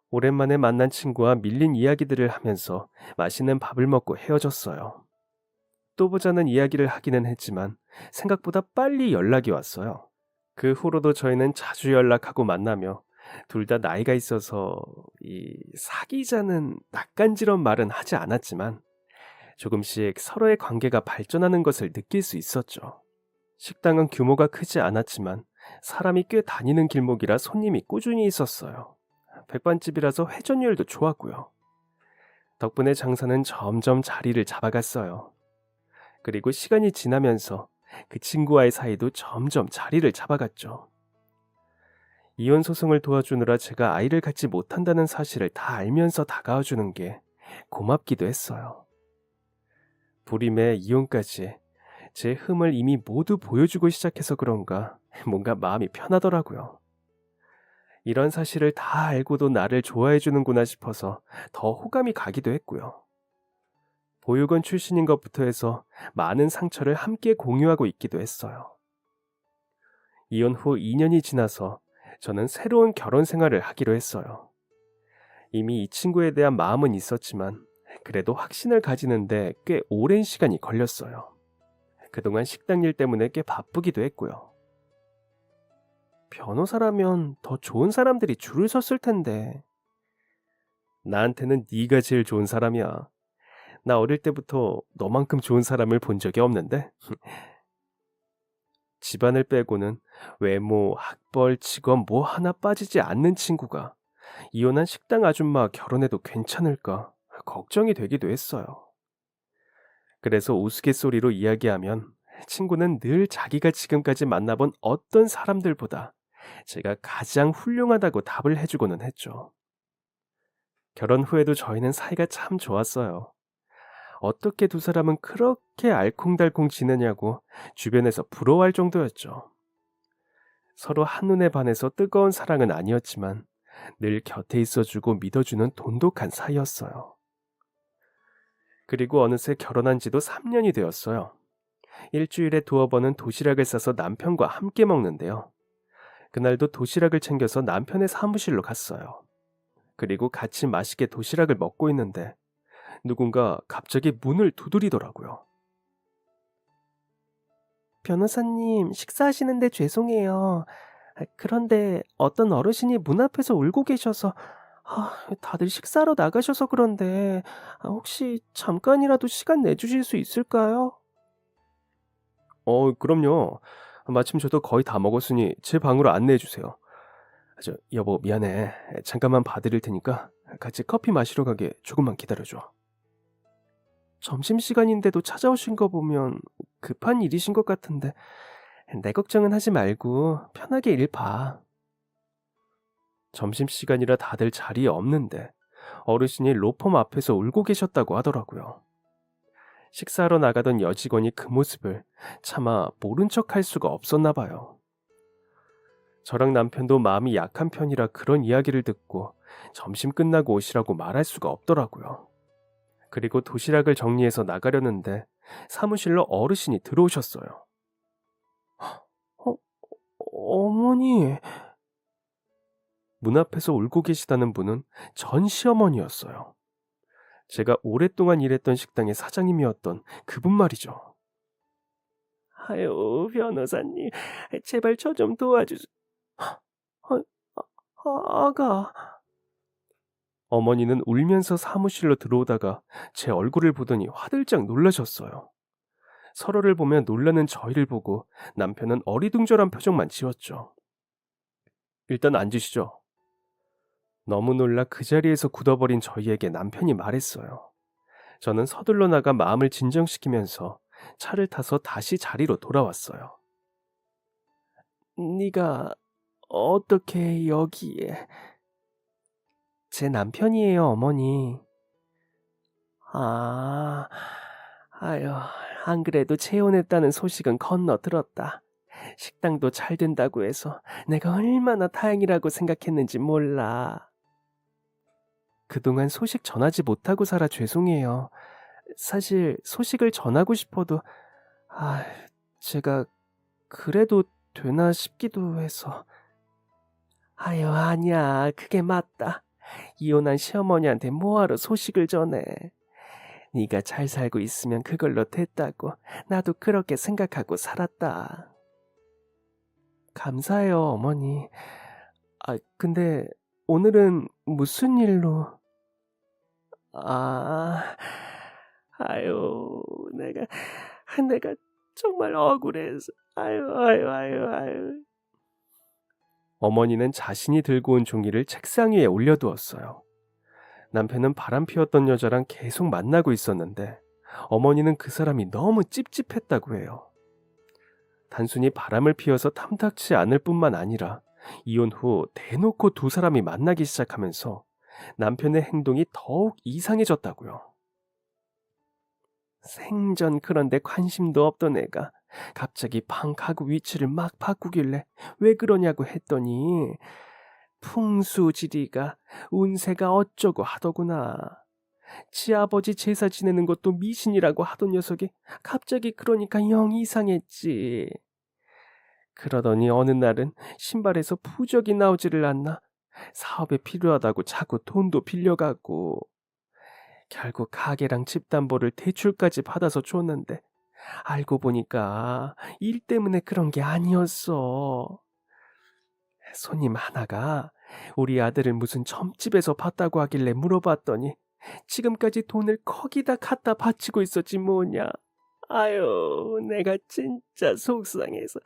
오랜만에 만난 친구와 밀린 이야기들을 하면서 맛있는 밥을 먹고 헤어졌어요. 또 보자는 이야기를 하기는 했지만 생각보다 빨리 연락이 왔어요. 그 후로도 저희는 자주 연락하고 만나며 둘 다 나이가 있어서 사귀자는 낯간지러운 말은 하지 않았지만 조금씩 서로의 관계가 발전하는 것을 느낄 수 있었죠. 식당은 규모가 크지 않았지만 사람이 꽤 다니는 길목이라 손님이 꾸준히 있었어요. 백반집이라서 회전율도 좋았고요. 덕분에 장사는 점점 자리를 잡아갔어요. 그리고 시간이 지나면서 그 친구와의 사이도 점점 자리를 잡아갔죠. 이혼 소송을 도와주느라 제가 아이를 갖지 못한다는 사실을 다 알면서 다가와 주는 게 고맙기도 했어요. 불임에 이혼까지 제 흠을 이미 모두 보여주고 시작해서 그런가 뭔가 마음이 편하더라고요. 이런 사실을 다 알고도 나를 좋아해 주는구나 싶어서 더 호감이 가기도 했고요. 보육원 출신인 것부터 해서 많은 상처를 함께 공유하고 있기도 했어요. 이혼 후 2년이 지나서 저는 새로운 결혼 생활을 하기로 했어요. 이미 이 친구에 대한 마음은 있었지만 그래도 확신을 가지는데 꽤 오랜 시간이 걸렸어요. 그동안 식당 일 때문에 꽤 바쁘기도 했고요. 변호사라면 더 좋은 사람들이 줄을 섰을 텐데. 나한테는 네가 제일 좋은 사람이야. 나 어릴 때부터 너만큼 좋은 사람을 본 적이 없는데. 집안을 빼고는 외모, 학벌, 직업 뭐 하나 빠지지 않는 친구가 이혼한 식당 아줌마 결혼해도 괜찮을까 걱정이 되기도 했어요. 그래서 우스갯소리로 이야기하면 친구는 늘 자기가 지금까지 만나본 어떤 사람들보다 제가 가장 훌륭하다고 답을 해주고는 했죠. 결혼 후에도 저희는 사이가 참 좋았어요. 어떻게 두 사람은 그렇게 알콩달콩 지내냐고 주변에서 부러워할 정도였죠. 서로 한눈에 반해서 뜨거운 사랑은 아니었지만 늘 곁에 있어주고 믿어주는 돈독한 사이였어요. 그리고 어느새 결혼한 지도 3년이 되었어요. 일주일에 2번은 도시락을 싸서 남편과 함께 먹는데요. 그날도 도시락을 챙겨서 남편의 사무실로 갔어요. 그리고 같이 맛있게 도시락을 먹고 있는데 누군가 갑자기 문을 두드리더라고요. 변호사님, 식사하시는데 죄송해요. 그런데 어떤 어르신이 문 앞에서 울고 계셔서 다들 식사하러 나가셔서 그런데 혹시 잠깐이라도 시간 내주실 수 있을까요? 그럼요. 마침 저도 거의 다 먹었으니 제 방으로 안내해 주세요. 여보, 미안해. 잠깐만 봐드릴 테니까 같이 커피 마시러 가게 조금만 기다려줘. 점심시간인데도 찾아오신 거 보면 급한 일이신 것 같은데 내 걱정은 하지 말고 편하게 일 봐. 점심시간이라 다들 자리에 없는데 어르신이 로펌 앞에서 울고 계셨다고 하더라고요. 식사하러 나가던 여직원이 그 모습을 차마 모른 척 할 수가 없었나 봐요. 저랑 남편도 마음이 약한 편이라 그런 이야기를 듣고 점심 끝나고 오시라고 말할 수가 없더라고요. 그리고 도시락을 정리해서 나가려는데 사무실로 어르신이 들어오셨어요. 어머니. 문 앞에서 울고 계시다는 분은 전 시어머니였어요. 제가 오랫동안 일했던 식당의 사장님이었던 그분 말이죠. 아유, 변호사님, 제발 저 좀 도와주세요. 아가. 어머니는 울면서 사무실로 들어오다가 제 얼굴을 보더니 화들짝 놀라셨어요. 서로를 보며 놀라는 저희를 보고 남편은 어리둥절한 표정만 지었죠. 일단 앉으시죠. 너무 놀라 그 자리에서 굳어버린 저희에게 남편이 말했어요. 저는 서둘러 나가 마음을 진정시키면서 차를 타서 다시 자리로 돌아왔어요. 네가 어떻게 여기에? 제 남편이에요, 어머니. 아유, 안 그래도 재혼했다는 소식은 건너 들었다. 식당도 잘 된다고 해서 내가 얼마나 다행이라고 생각했는지 몰라. 그동안 소식 전하지 못하고 살아 죄송해요. 사실 소식을 전하고 싶어도 제가 그래도 되나 싶기도 해서. 아유, 아니야. 그게 맞다. 이혼한 시어머니한테 뭐하러 소식을 전해. 네가 잘 살고 있으면 그걸로 됐다고 나도 그렇게 생각하고 살았다. 감사해요, 어머니. 근데 오늘은 무슨 일로? 아유, 내가 정말 억울해서. 아유. 어머니는 자신이 들고 온 종이를 책상 위에 올려두었어요. 남편은 바람 피웠던 여자랑 계속 만나고 있었는데 어머니는 그 사람이 너무 찝찝했다고 해요. 단순히 바람을 피워서 탐탁치 않을 뿐만 아니라 이혼 후 대놓고 두 사람이 만나기 시작하면서 남편의 행동이 더욱 이상해졌다고요. 생전 그런데 관심도 없던 애가 갑자기 방 가구 위치를 막 바꾸길래 왜 그러냐고 했더니 풍수지리가 운세가 어쩌고 하더구나. 지 아버지 제사 지내는 것도 미신이라고 하던 녀석이 갑자기 그러니까 영 이상했지. 그러더니 어느 날은 신발에서 부적이 나오지를 않나 사업에 필요하다고 자꾸 돈도 빌려가고 결국 가게랑 집담보를 대출까지 받아서 줬는데 알고 보니까 일 때문에 그런 게 아니었어. 손님 하나가 우리 아들을 무슨 점집에서 봤다고 하길래 물어봤더니 지금까지 돈을 거기다 갖다 바치고 있었지 뭐냐. 아유, 내가 진짜 속상해서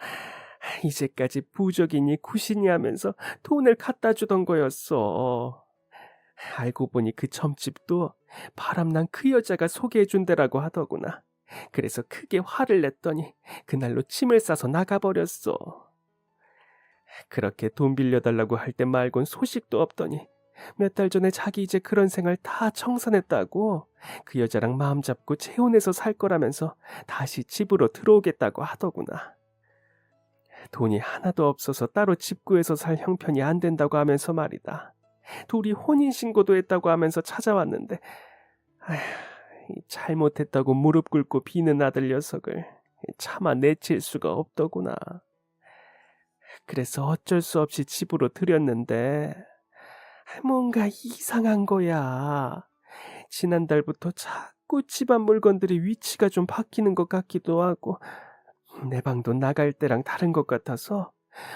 이제까지 부적이니 구신이 하면서 돈을 갖다 주던 거였어. 알고 보니 그 점집도 바람난 그 여자가 소개해준 데라고 하더구나. 그래서 크게 화를 냈더니 그날로 침을 싸서 나가버렸어. 그렇게 돈 빌려달라고 할 때 말곤 소식도 없더니 몇 달 전에 자기 이제 그런 생활 다 청산했다고 그 여자랑 마음 잡고 재혼해서 살 거라면서 다시 집으로 들어오겠다고 하더구나. 돈이 하나도 없어서 따로 집 구해서 살 형편이 안 된다고 하면서 말이다. 둘이 혼인신고도 했다고 하면서 찾아왔는데 아휴, 잘못했다고 무릎 꿇고 비는 아들 녀석을 차마 내칠 수가 없더구나. 그래서 어쩔 수 없이 집으로 들였는데 뭔가 이상한 거야. 지난달부터 자꾸 집안 물건들이 위치가 좀 바뀌는 것 같기도 하고 내 방도 나갈 때랑 다른 것 같아서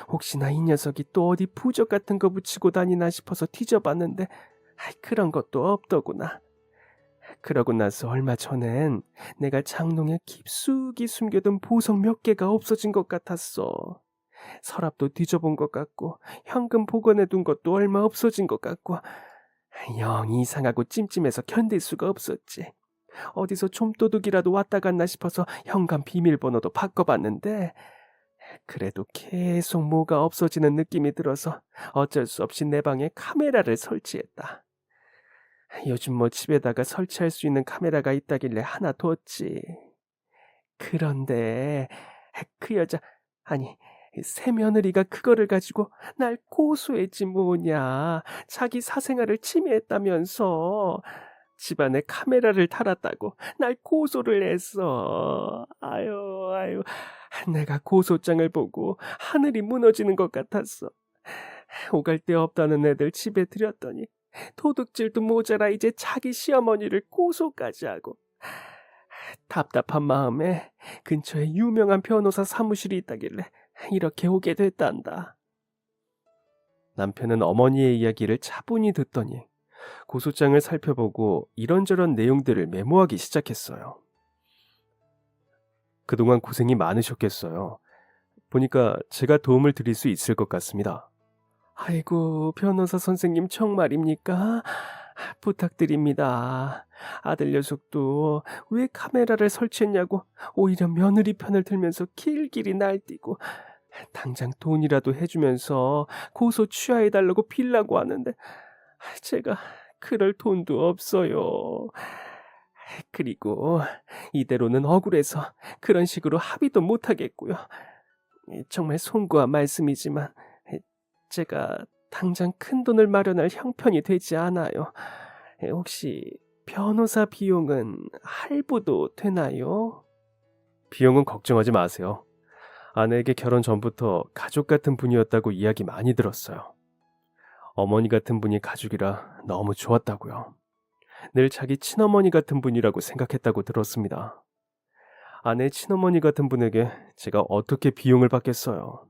혹시나 이 녀석이 또 어디 부적 같은 거 붙이고 다니나 싶어서 뒤져봤는데 그런 것도 없더구나. 그러고 나서 얼마 전엔 내가 장롱에 깊숙이 숨겨둔 보석 몇 개가 없어진 것 같았어. 서랍도 뒤져본 것 같고 현금 보관해둔 것도 얼마 없어진 것 같고 영 이상하고 찜찜해서 견딜 수가 없었지. 어디서 좀도둑이라도 왔다 갔나 싶어서 현관 비밀번호도 바꿔봤는데 그래도 계속 뭐가 없어지는 느낌이 들어서 어쩔 수 없이 내 방에 카메라를 설치했다. 요즘 뭐 집에다가 설치할 수 있는 카메라가 있다길래 하나 뒀지. 그런데 그 여자, 아니 새 며느리가 그거를 가지고 날 고소했지 뭐냐. 자기 사생활을 침해했다면서 집안에 카메라를 달았다고 날 고소를 했어. 아유, 내가 고소장을 보고 하늘이 무너지는 것 같았어. 오갈 데 없다는 애들 집에 들였더니 도둑질도 모자라 이제 자기 시어머니를 고소까지 하고. 답답한 마음에 근처에 유명한 변호사 사무실이 있다길래 이렇게 오게 됐단다. 남편은 어머니의 이야기를 차분히 듣더니 고소장을 살펴보고 이런저런 내용들을 메모하기 시작했어요. 그동안 고생이 많으셨겠어요. 보니까 제가 도움을 드릴 수 있을 것 같습니다. 아이고, 변호사 선생님 정말입니까? 부탁드립니다. 아들 녀석도 왜 카메라를 설치했냐고 오히려 며느리 편을 들면서 길길이 날뛰고 당장 돈이라도 해주면서 고소 취하해달라고 빌라고 하는데 제가 그럴 돈도 없어요. 그리고 이대로는 억울해서 그런 식으로 합의도 못하겠고요. 정말 송구한 말씀이지만 제가 당장 큰 돈을 마련할 형편이 되지 않아요. 혹시 변호사 비용은 할부도 되나요? 비용은 걱정하지 마세요. 아내에게 결혼 전부터 가족 같은 분이었다고 이야기 많이 들었어요. 어머니 같은 분이 가족이라 너무 좋았다고요. 늘 자기 친어머니 같은 분이라고 생각했다고 들었습니다. 아내 친어머니 같은 분에게 제가 어떻게 비용을 받겠어요.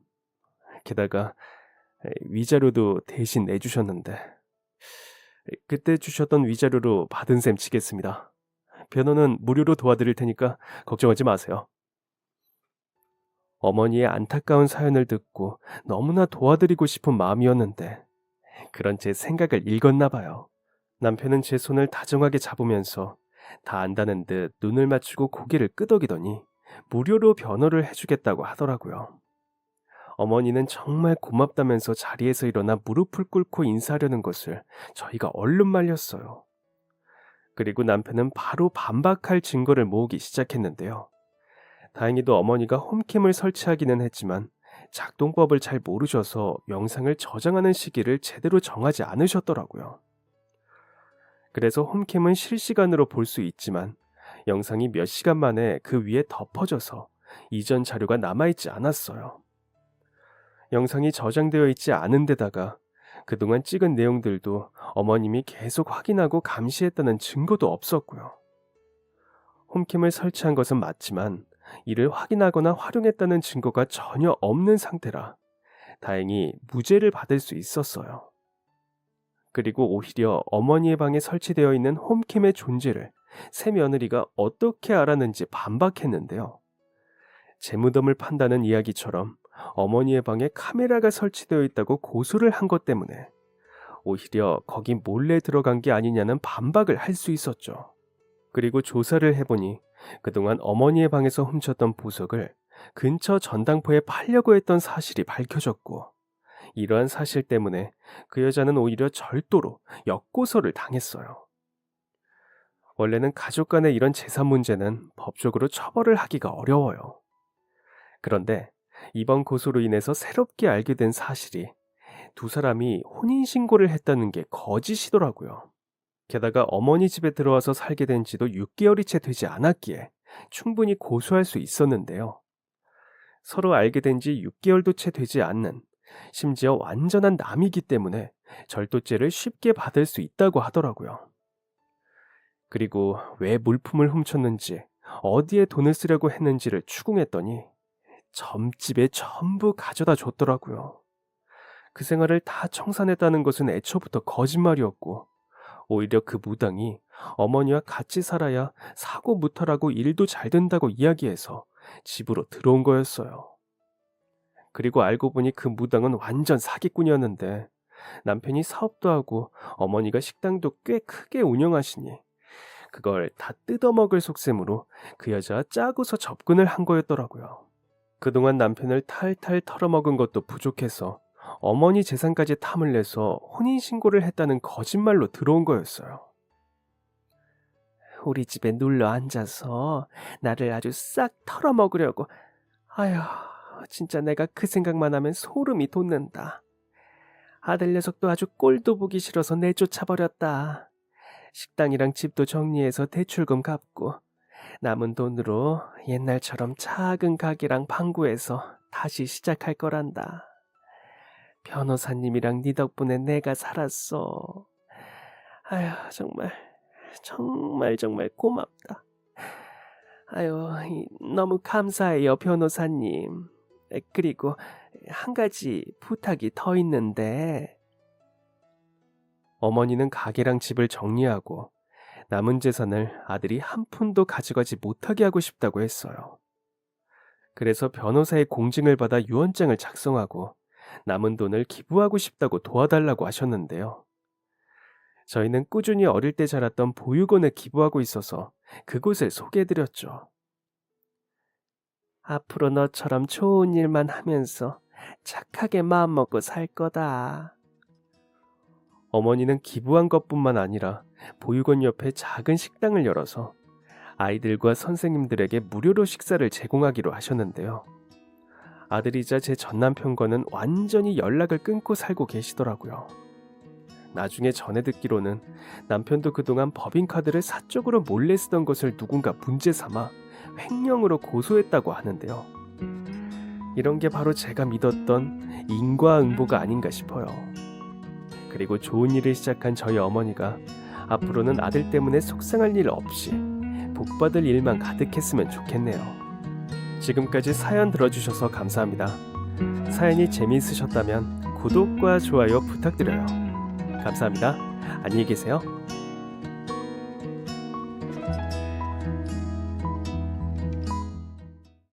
게다가 위자료도 대신 내주셨는데 그때 주셨던 위자료로 받은 셈 치겠습니다. 변호는 무료로 도와드릴 테니까 걱정하지 마세요. 어머니의 안타까운 사연을 듣고 너무나 도와드리고 싶은 마음이었는데 그런 제 생각을 읽었나 봐요. 남편은 제 손을 다정하게 잡으면서 다 안다는 듯 눈을 맞추고 고개를 끄덕이더니 무료로 변호를 해주겠다고 하더라고요. 어머니는 정말 고맙다면서 자리에서 일어나 무릎을 꿇고 인사하려는 것을 저희가 얼른 말렸어요. 그리고 남편은 바로 반박할 증거를 모으기 시작했는데요. 다행히도 어머니가 홈캠을 설치하기는 했지만 작동법을 잘 모르셔서 영상을 저장하는 시기를 제대로 정하지 않으셨더라고요. 그래서 홈캠은 실시간으로 볼 수 있지만 영상이 몇 시간 만에 그 위에 덮어져서 이전 자료가 남아있지 않았어요. 영상이 저장되어 있지 않은 데다가 그동안 찍은 내용들도 어머님이 계속 확인하고 감시했다는 증거도 없었고요. 홈캠을 설치한 것은 맞지만 이를 확인하거나 활용했다는 증거가 전혀 없는 상태라 다행히 무죄를 받을 수 있었어요. 그리고 오히려 어머니의 방에 설치되어 있는 홈캠의 존재를 새 며느리가 어떻게 알았는지 반박했는데요. 제 무덤을 판다는 이야기처럼 어머니의 방에 카메라가 설치되어 있다고 고소를 한 것 때문에 오히려 거기 몰래 들어간 게 아니냐는 반박을 할 수 있었죠. 그리고 조사를 해보니 그동안 어머니의 방에서 훔쳤던 보석을 근처 전당포에 팔려고 했던 사실이 밝혀졌고 이러한 사실 때문에 그 여자는 오히려 절도로 역고소를 당했어요. 원래는 가족 간의 이런 재산 문제는 법적으로 처벌을 하기가 어려워요. 그런데 이번 고소로 인해서 새롭게 알게 된 사실이 두 사람이 혼인신고를 했다는 게 거짓이더라고요. 게다가 어머니 집에 들어와서 살게 된 지도 6개월이 채 되지 않았기에 충분히 고소할 수 있었는데요. 서로 알게 된 지 6개월도 채 되지 않는, 심지어 완전한 남이기 때문에 절도죄를 쉽게 받을 수 있다고 하더라고요. 그리고 왜 물품을 훔쳤는지, 어디에 돈을 쓰려고 했는지를 추궁했더니 점집에 전부 가져다 줬더라고요. 그 생활을 다 청산했다는 것은 애초부터 거짓말이었고 오히려 그 무당이 어머니와 같이 살아야 사고 무탈하고 일도 잘 된다고 이야기해서 집으로 들어온 거였어요. 그리고 알고 보니 그 무당은 완전 사기꾼이었는데 남편이 사업도 하고 어머니가 식당도 꽤 크게 운영하시니 그걸 다 뜯어먹을 속셈으로 그 여자와 짜고서 접근을 한 거였더라고요. 그동안 남편을 탈탈 털어먹은 것도 부족해서 어머니 재산까지 탐을 내서 혼인신고를 했다는 거짓말로 들어온 거였어요. 우리 집에 눌러 앉아서 나를 아주 싹 털어먹으려고. 아휴, 진짜 내가 그 생각만 하면 소름이 돋는다. 아들 녀석도 아주 꼴도 보기 싫어서 내쫓아버렸다. 식당이랑 집도 정리해서 대출금 갚고 남은 돈으로 옛날처럼 작은 가게랑 방구해서 다시 시작할 거란다. 변호사님이랑 네 덕분에 내가 살았어. 아휴, 정말 고맙다. 아유, 너무 감사해요, 변호사님. 그리고 한 가지 부탁이 더 있는데. 어머니는 가게랑 집을 정리하고 남은 재산을 아들이 한 푼도 가져가지 못하게 하고 싶다고 했어요. 그래서 변호사의 공증을 받아 유언장을 작성하고 남은 돈을 기부하고 싶다고 도와달라고 하셨는데요. 저희는 꾸준히 어릴 때 자랐던 보육원에 기부하고 있어서 그곳을 소개해드렸죠. 앞으로 너처럼 좋은 일만 하면서 착하게 마음먹고 살 거다. 어머니는 기부한 것뿐만 아니라 보육원 옆에 작은 식당을 열어서 아이들과 선생님들에게 무료로 식사를 제공하기로 하셨는데요. 아들이자 제 전남편과는 완전히 연락을 끊고 살고 계시더라고요. 나중에 전해 듣기로는 남편도 그동안 법인카드를 사적으로 몰래 쓰던 것을 누군가 문제 삼아 횡령으로 고소했다고 하는데요. 이런 게 바로 제가 믿었던 인과응보가 아닌가 싶어요. 그리고 좋은 일을 시작한 저희 어머니가 앞으로는 아들 때문에 속상할 일 없이 복받을 일만 가득했으면 좋겠네요. 지금까지 사연 들어주셔서 감사합니다. 사연이 재미있으셨다면 구독과 좋아요 부탁드려요. 감사합니다. 안녕히 계세요.